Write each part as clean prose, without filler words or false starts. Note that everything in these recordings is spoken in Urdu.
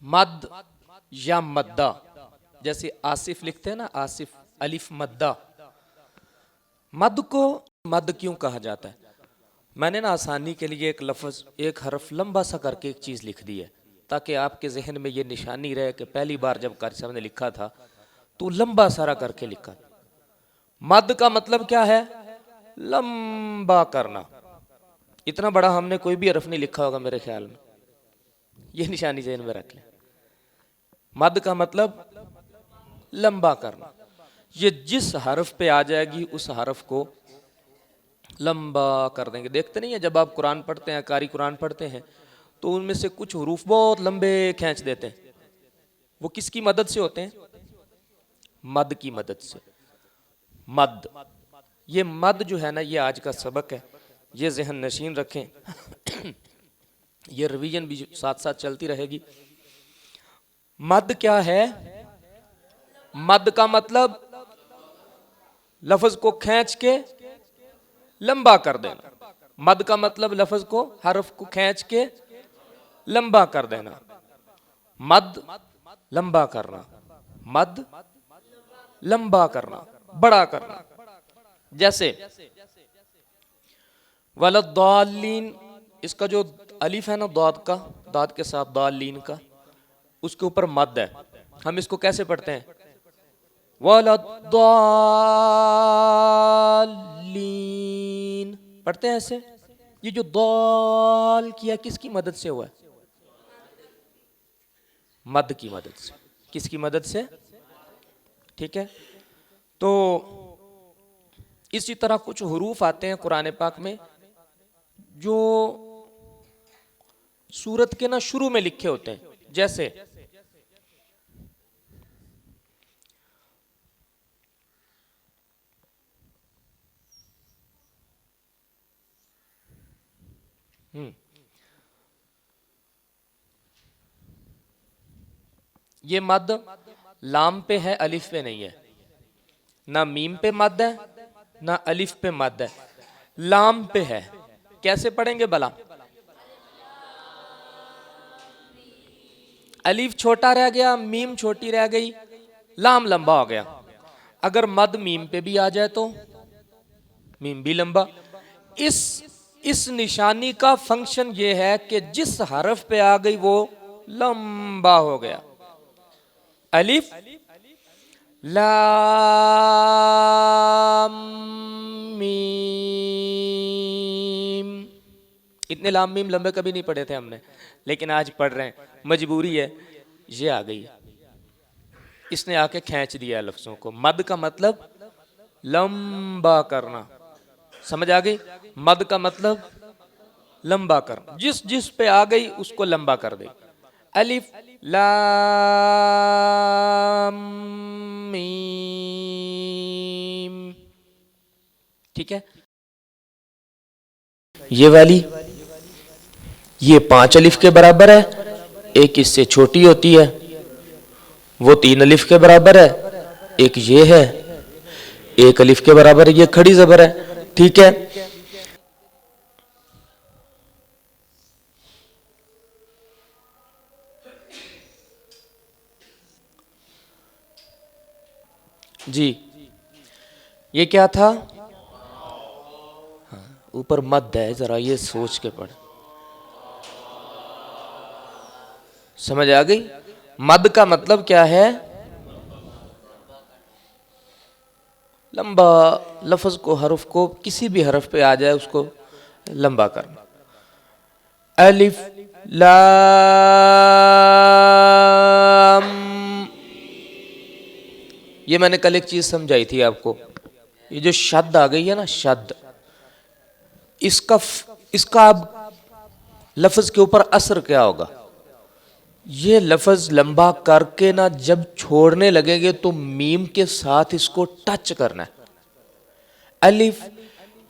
مد یا مدہ، جیسے آصف لکھتے ہیں نا، آصف الف مدہ. مد کو مد کیوں کہا جاتا ہے؟ میں نے نا آسانی کے لیے ایک لفظ، ایک حرف لمبا سا کر کے ایک چیز لکھ دی ہے، تاکہ آپ کے ذہن میں یہ نشانی رہے کہ پہلی بار جب قاری صاحب نے لکھا تھا تو لمبا سارا کر کے لکھا. مد کا مطلب کیا ہے؟ لمبا کرنا. اتنا بڑا ہم نے کوئی بھی حرف نہیں لکھا ہوگا میرے خیال میں، یہ نشانی ذہن میں رکھ لیں. مد کا مطلب لمبا کرنا. یہ جس حرف پہ آ جائے گی اس حرف کو لمبا کر دیں گے. دیکھتے نہیں ہیں جب آپ قرآن پڑھتے ہیں، قاری قرآن پڑھتے ہیں، تو ان میں سے کچھ حروف بہت لمبے کھینچ دیتے ہیں. وہ کس کی مدد سے ہوتے ہیں؟ مد کی مدد سے. مد، یہ مد جو ہے نا، یہ آج کا سبق ہے، یہ ذہن نشین رکھیں. یہ ریویژن بھی ساتھ ساتھ چلتی رہے گی. مد کیا ہے؟ مد کا مطلب لفظ کو کھینچ کے لمبا کر دینا. مد کا مطلب لفظ کو، حرف کو کھینچ کے لمبا کر دینا. مد لمبا کرنا، مد لمبا کرنا، بڑا کرنا. جیسے وَلَضَّالِّينَ، اس کا جو الف ہے نا داد کا، داد کے ساتھ ضالین کا، اس کے اوپر مد ہے. ہم اس کو کیسے پڑھتے ہیں؟ وَلَضَّالِّينَ پڑھتے ہیں ایسے. یہ جو ضال کیا کس کی مدد سے ہوا ہے؟ مد کی مدد سے. کس کی مدد سے؟ ٹھیک ہے. تو اسی طرح کچھ حروف آتے ہیں قرآن پاک میں جو سورت کے نا شروع میں لکھے ہوتے ہیں. جیسے یہ مد لام پہ ہے، الف پہ نہیں ہے. نہ میم پہ مد ہے نہ الف پہ مد ہے، لام پہ ہے. کیسے پڑھیں گے بلا؟ الف چھوٹا رہ گیا، میم چھوٹی رہ گئی، لام لمبا ہو گیا. اگر مد میم پہ بھی آ جائے تو میم بھی لمبا. اس نشانی کا فنکشن یہ ہے کہ جس حرف پہ آ گئی وہ لمبا ہو گیا. الف لام میم. اتنے لام میم لمبے کبھی نہیں پڑھے تھے ہم نے، لیکن آج پڑھ رہے ہیں، مجبوری ہے. یہ آ گئی، اس نے آ کے کھینچ دیا لفظوں کو. مد کا مطلب لمبا کرنا. سمجھ آ گئی؟ مد کا مطلب لمبا کرنا. جس پہ آ گئی اس کو لمبا کر دے. الف لام میم. ٹھیک ہے. یہ والی، یہ 5 الف کے برابر ہے، ایک اس سے چھوٹی ہوتی ہے، وہ 3 الف کے برابر ہے. ایک یہ ہے، 1 الف کے برابر ہے، یہ کھڑی زبر ہے. ٹھیک ہے. جی یہ کیا تھا؟ اوپر مد ہے، ذرا یہ سوچ کے پڑھ. سمجھ آ گئی؟ مد کا مطلب کیا ہے؟ لمبا. لفظ کو، حرف کو، کسی بھی حرف پہ آ جائے اس کو لمبا کرنا. الف لام. یہ میں نے کل ایک چیز سمجھائی تھی آپ کو. یہ جو شد آ گئی ہے نا، شد، اس کا اب لفظ کے اوپر اثر کیا ہوگا؟ یہ لفظ لمبا کر کے نا جب چھوڑنے لگیں گے تو میم کے ساتھ اس کو ٹچ کرنا ہے. الف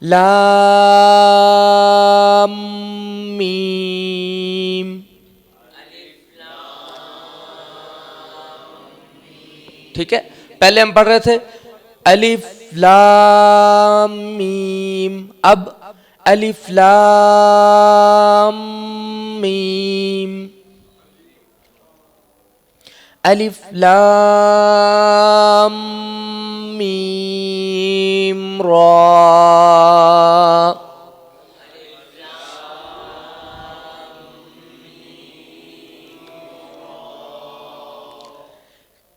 لام میم. ٹھیک ہے. پہلے ہم پڑھ رہے تھے الف لام میم، اب الف لام میم. الف لام میم را.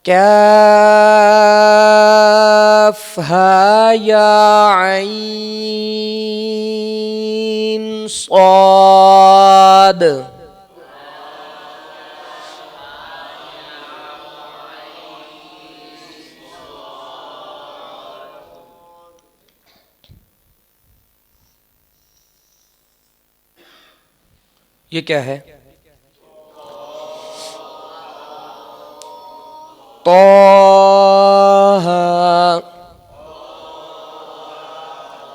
کاف ہا یا عین صاد. یہ کیا ہے؟ طہ.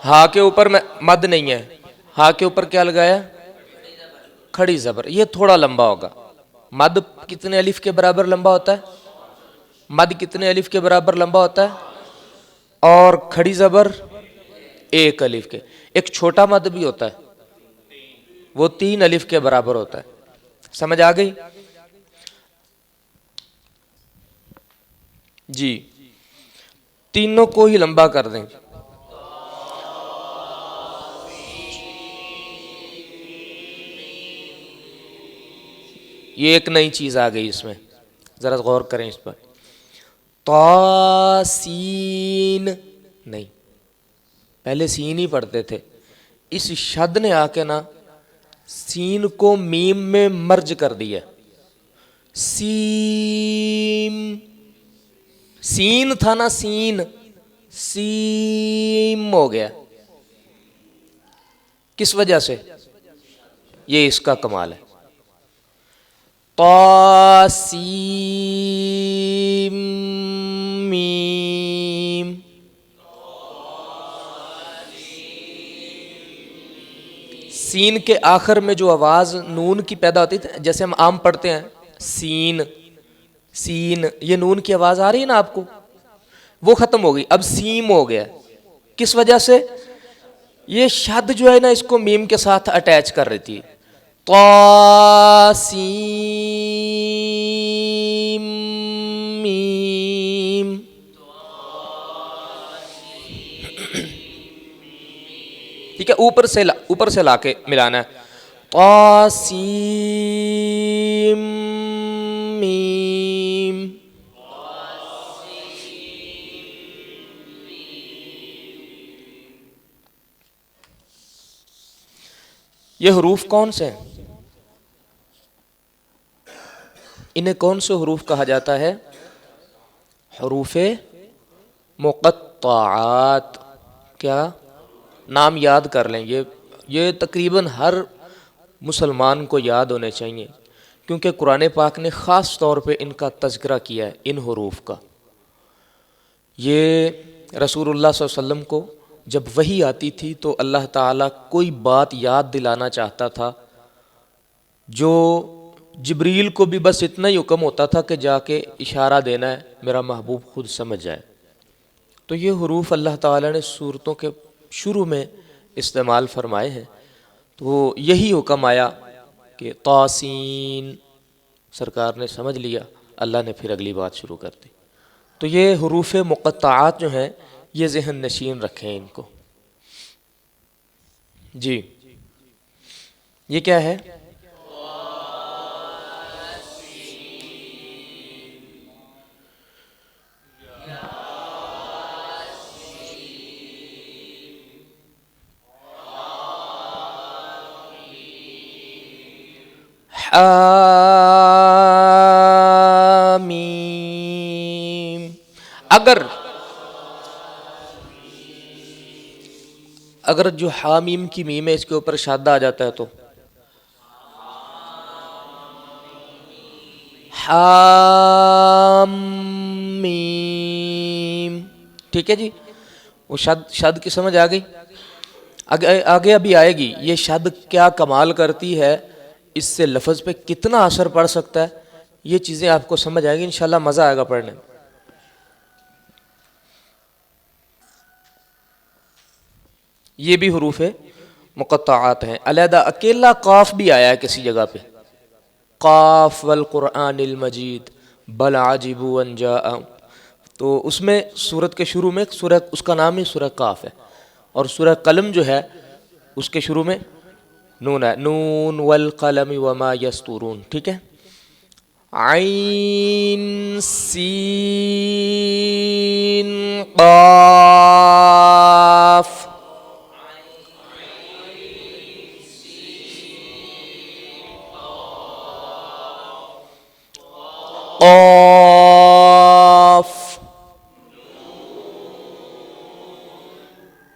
ہا کے اوپر مد نہیں ہے، ہا کے اوپر کیا لگایا؟ کھڑی زبر. یہ تھوڑا لمبا ہوگا. مد کتنے الف کے برابر لمبا ہوتا ہے؟ مد کتنے الف کے برابر لمبا ہوتا ہے؟ اور کھڑی زبر ایک الف کے. ایک چھوٹا مد بھی ہوتا ہے، وہ 3 الف کے برابر ہوتا ہے. سمجھ آ گئی؟ جی تینوں کو ہی لمبا کر دیں. یہ ایک نئی چیز آ گئی اس میں، ذرا غور کریں اس پر. سین نہیں، پہلے سین ہی پڑھتے تھے. اس شد نے آ کے نا سین کو میم میں مرج کر دیا. سیم، سین تھا نا سین، سیم ہو گیا. کس وجہ سے؟ یہ اس کا کمال ہے. طاسیم میم. سین کے آخر میں جو آواز نون کی پیدا ہوتی تھی، جیسے ہم عام پڑھتے ہیں سین سین، یہ نون کی آواز آ رہی ہے نا آپ کو، وہ ختم ہو گئی. اب سیم ہو گیا. کس وجہ سے؟ یہ شد جو ہے نا اس کو میم کے ساتھ اٹیچ کر رہی تھی. طاسیم میم. ٹھیک ہے، اوپر سے لا کے ملانا ہے. طاسیم میم. یہ حروف کون سے ہیں؟ انہیں کون سے حروف کہا جاتا ہے؟ حروف مقطعات. کیا نام یاد کر لیں، یہ تقریباً ہر مسلمان کو یاد ہونے چاہیے، کیونکہ قرآن پاک نے خاص طور پہ ان کا تذکرہ کیا ہے، ان حروف کا. یہ رسول اللہ صلی اللہ علیہ وسلم کو جب وحی آتی تھی تو اللہ تعالیٰ کوئی بات یاد دلانا چاہتا تھا، جو جبریل کو بھی بس اتنا ہی حکم ہوتا تھا کہ جا کے اشارہ دینا ہے، میرا محبوب خود سمجھ جائے. تو یہ حروف اللہ تعالیٰ نے سورتوں کے شروع میں استعمال فرمائے ہیں. تو یہی حکم آیا کہ طاسین، سرکار نے سمجھ لیا، اللہ نے پھر اگلی بات شروع کر دی. تو یہ حروف مقطعات جو ہیں یہ ذہن نشین رکھیں ان کو. جی یہ کیا ہے؟ حامیم. اگر جو حامیم کی میم ہے اس کے اوپر شادہ آ جاتا ہے تو حامیم. ٹھیک ہے جی، وہ شد کی سمجھ آ گئی. آگے ابھی آئے گی یہ شد کیا کمال کرتی ہے، اس سے لفظ پہ کتنا اثر پڑ سکتا ہے، یہ چیزیں آپ کو سمجھ آئے گی انشاءاللہ، مزہ آئے گا پڑھنے میں. یہ بھی حروف مقطعات ہیں. علیحدہ اکیلا قاف بھی آیا ہے کسی جگہ پہ، قاف والقرآن المجید، بل عجبوا ان جاءهم، تو اس میں سورت کے شروع میں سورہ، اس کا نام ہی سورہ قاف ہے، اور سورہ قلم جو ہے اس کے شروع میں نون ہے، نون والقلم وما یسطرون، ٹھیک ہے. عین سین قاف، قاف،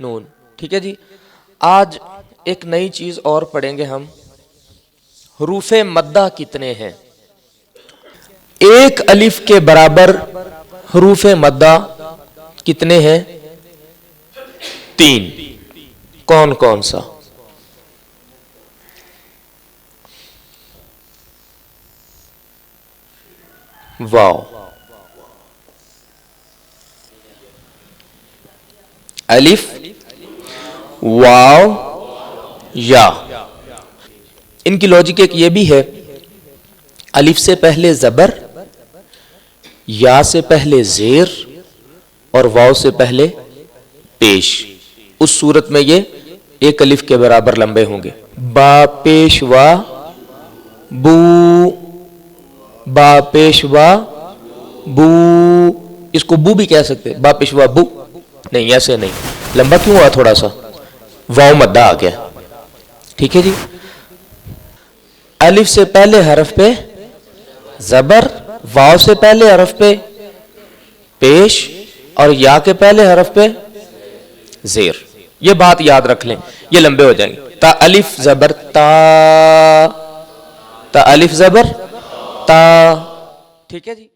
نون. ٹھیک ہے جی. آج ایک نئی چیز اور پڑھیں گے ہم. حروف مدہ کتنے ہیں؟ ایک الف کے برابر حروف مدہ کتنے ہیں؟ 3. کون کون سا؟ واو، الف، واو، یا. ان کی لاجک ایک یہ بھی ہے، الف سے پہلے زبر، یا سے پہلے زیر، اور واو سے پہلے پیش. اس صورت میں یہ ایک الف کے برابر لمبے ہوں گے. با پیش وا، بو، با پیش وا، بو. اس کو بو بھی کہہ سکتے، با پیش وا بو. نہیں، ایسے نہیں. لمبا کیوں ہوا؟ تھوڑا سا واو مدہ آ گیا. ٹھیک ہے جی. الف سے پہلے حرف پہ زبر، واو سے پہلے حرف پہ پیش، اور یا کے پہلے حرف پہ زیر. یہ بات یاد رکھ لیں، یہ لمبے ہو جائیں گے. تا الف زبر تا، تا الف زبر تا. ٹھیک ہے جی.